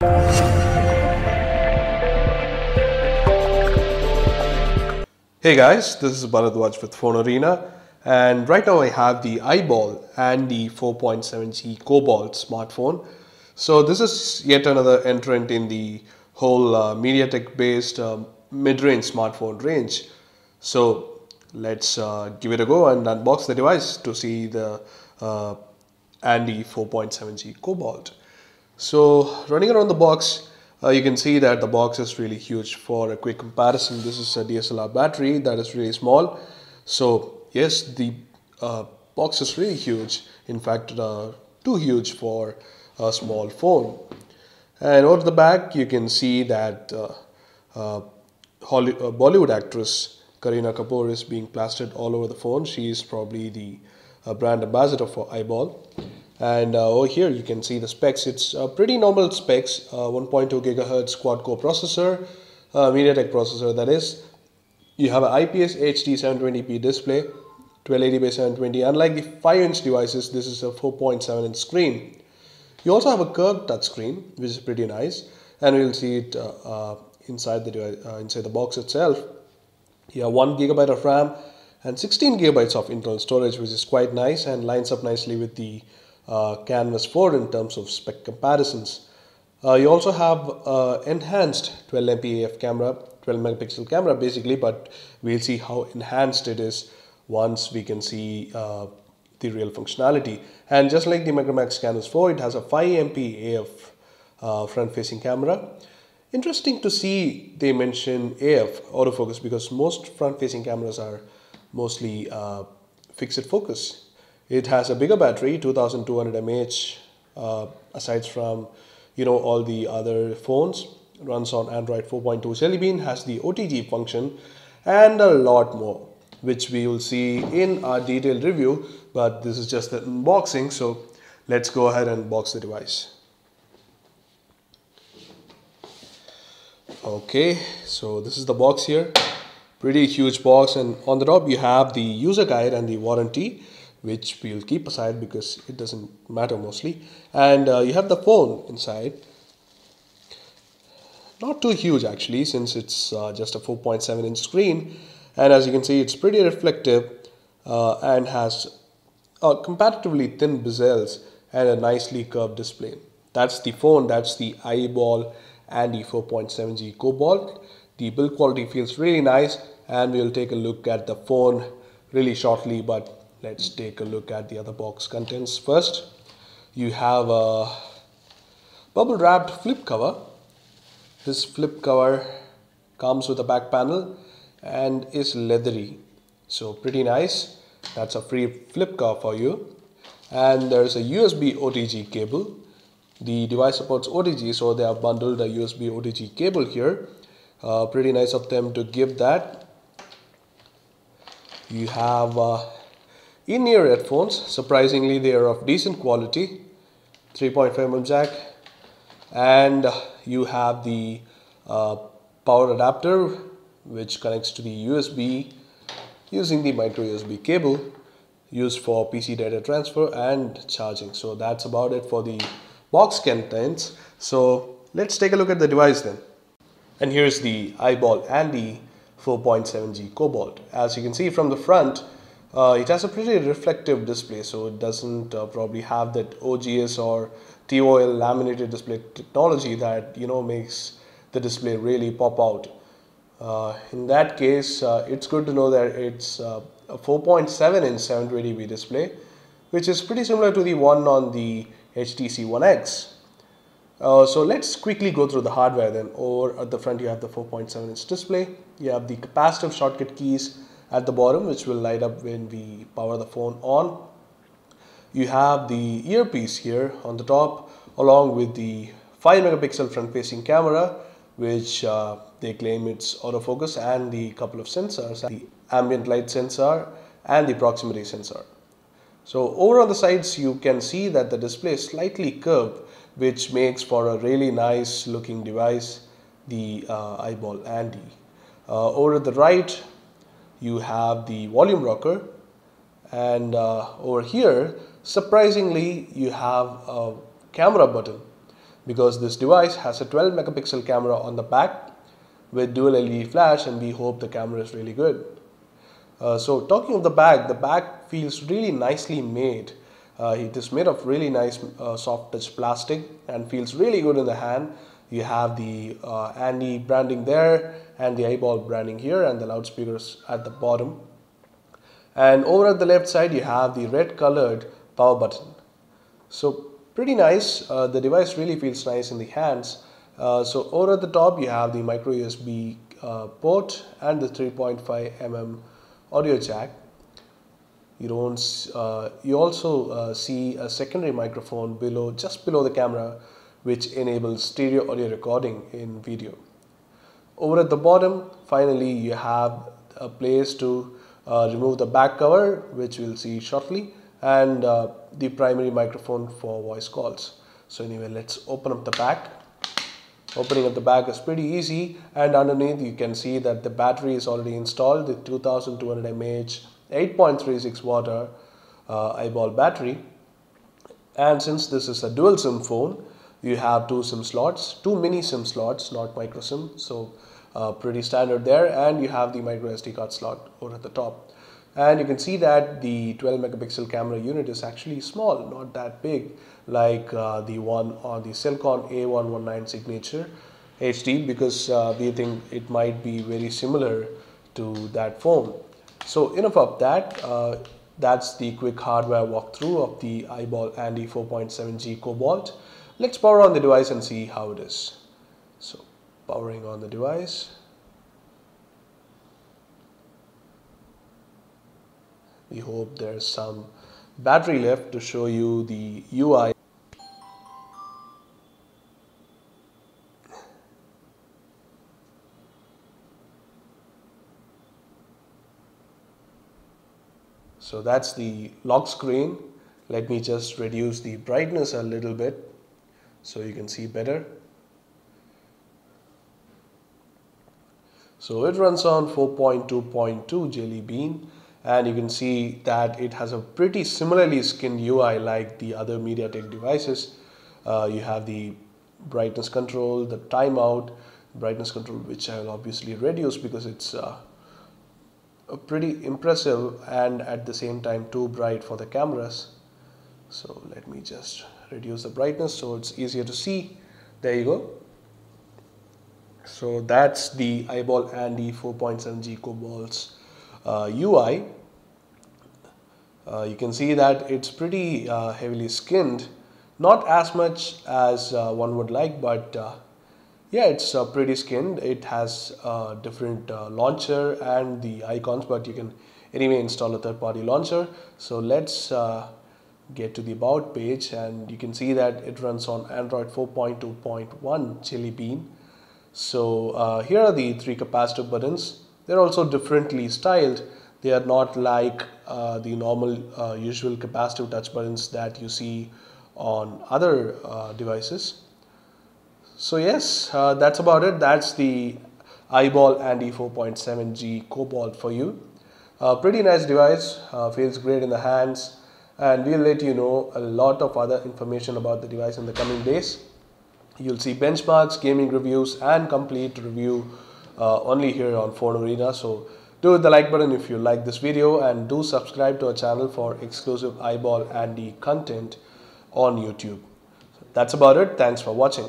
Hey guys, this is Bharadwaj with Fonearena, and right now I have the iBall Andi 4.7G Cobalt smartphone. So this is yet another entrant in the whole MediaTek based mid-range smartphone range. So let's give it a go and unbox the device to see the Andi 4.7G Cobalt. So running around the box, you can see that the box is really huge. For a quick comparison, this is a DSLR battery that is really small. So yes, the box is really huge. In fact, too huge for a small phone. And over the back, you can see that Bollywood actress Kareena Kapoor is being plastered all over the phone. She is probably the brand ambassador for iBall. And over here you can see the specs. It's pretty normal specs, 1.2 gigahertz quad-core processor, MediaTek processor that is. You have an IPS HD 720p display, 1280 by 720. Unlike the 5-inch devices, this is a 4.7-inch screen. You also have a curved touchscreen, which is pretty nice, and we'll see it inside the device, inside the box itself. You have 1 gigabyte of RAM and 16 gigabytes of internal storage, which is quite nice and lines up nicely with the Canvas 4 in terms of spec comparisons. You also have enhanced 12 MP AF camera, 12 megapixel camera basically, but we'll see how enhanced it is once we can see the real functionality. And just like the Megamax Canvas 4, it has a 5 MP AF front-facing camera. Interesting to see they mention AF autofocus, because most front-facing cameras are mostly fixed focus. It has a bigger battery, 2200 mAh, aside from all the other phones. It runs on Android 4.2 Jelly Bean, has the OTG function, and a lot more, which we will see in our detailed review. But this is just an unboxing, so let's go ahead and unbox the device. Okay, so this is the box here. Pretty huge box, and on the top you have the user guide and the warranty, which we'll keep aside because it doesn't matter mostly. And you have the phone inside. Not too huge actually, since it's just a 4.7-inch screen. And as you can see, it's pretty reflective and has comparatively thin bezels and a nicely curved display. That's the phone. That's the iBall Andi 4.7G Cobalt. The build quality feels really nice, and we'll take a look at the phone really shortly, but let's take a look at the other box contents first. You have a bubble wrapped flip cover. This flip cover comes with a back panel and is leathery, so pretty nice. That's a free flip cover for you. And there's a USB OTG cable. The device supports OTG, so they have bundled a USB OTG cable here. Pretty nice of them to give that. You have in-ear headphones. Surprisingly, they are of decent quality. 3.5mm jack, and you have the power adapter, which connects to the USB using the micro USB cable, used for PC data transfer and charging. So that's about it for the box contents. So let's take a look at the device then. And here's the iBall Andi 4.7G Cobalt. As you can see from the front, it has a pretty reflective display, so it doesn't probably have that OGS or TOL laminated display technology that makes the display really pop out. In that case, it's good to know that it's a 4.7-inch 720p display, which is pretty similar to the one on the HTC One X. So let's quickly go through the hardware then. Over at the front you have the 4.7-inch display. You have the capacitive shortcut keys at the bottom, which will light up when we power the phone on. You have the earpiece here on the top, along with the 5 megapixel front facing camera, which they claim it's autofocus, and the couple of sensors, the ambient light sensor and the proximity sensor. So over on the sides you can see that the display is slightly curved, which makes for a really nice looking device, the iBall Andi. Over at the right you have the volume rocker, and over here surprisingly you have a camera button. because this device has a 12 megapixel camera on the back with dual LED flash, and we hope the camera is really good. So talking of the back feels really nicely made. It is made of really nice soft touch plastic and feels really good in the hand. You have the Andi branding there and the iBall branding here and the loudspeakers at the bottom. And over at the left side you have the red colored power button. So pretty nice. The device really feels nice in the hands. So over at the top you have the micro USB port and the 3.5mm audio jack. You also see a secondary microphone just below the camera, which enables stereo audio recording in video. Over at the bottom, finally, you have a place to remove the back cover, which we'll see shortly, and the primary microphone for voice calls. So anyway, let's open up the back. Opening up the back is pretty easy, and underneath you can see that the battery is already installed, the 2200 mAh 8.36 watt iBall battery. And since this is a dual SIM phone, you have two mini SIM slots, not micro SIM, so pretty standard there. And you have the micro SD card slot over at the top. And you can see that the 12 megapixel camera unit is actually small, not that big like the one on the Silicon A119 Signature HD, because we think it might be very similar to that phone. So enough of that. That's the quick hardware walkthrough of the iBall Andi 4.7G Cobalt. Let's power on the device and see how it is. So powering on the device. We hope there's some battery left to show you the UI. So that's the lock screen. Let me just reduce the brightness a little bit so you can see better. So it runs on 4.2.2 Jelly Bean, and you can see that it has a pretty similarly skinned UI like the other MediaTek devices. You have the brightness control, the timeout, brightness control, which I will obviously reduce because it's pretty impressive and at the same time too bright for the cameras. So let me just reduce the brightness so it's easier to see. There you go. So that's the iBall Andi 4.7G Cobalt's UI. You can see that it's pretty heavily skinned, not as much as one would like, but yeah, it's pretty skinned. It has a different launcher and the icons, but you can anyway install a third-party launcher. So let's get to the About page, and you can see that it runs on Android 4.2.1 Jelly Bean. So here are the three capacitive buttons. They're also differently styled. They are not like the normal usual capacitive touch buttons that you see on other devices. So yes, that's about it. That's the iBall Andi 4.7G Cobalt for you. Pretty nice device, feels great in the hands, and we'll let you know a lot of other information about the device in the coming days. You'll see benchmarks, gaming reviews, and complete review only here on Fonearena. So do hit the like button if you like this video, and do subscribe to our channel for exclusive iBall Andi content on YouTube. So that's about it. Thanks for watching.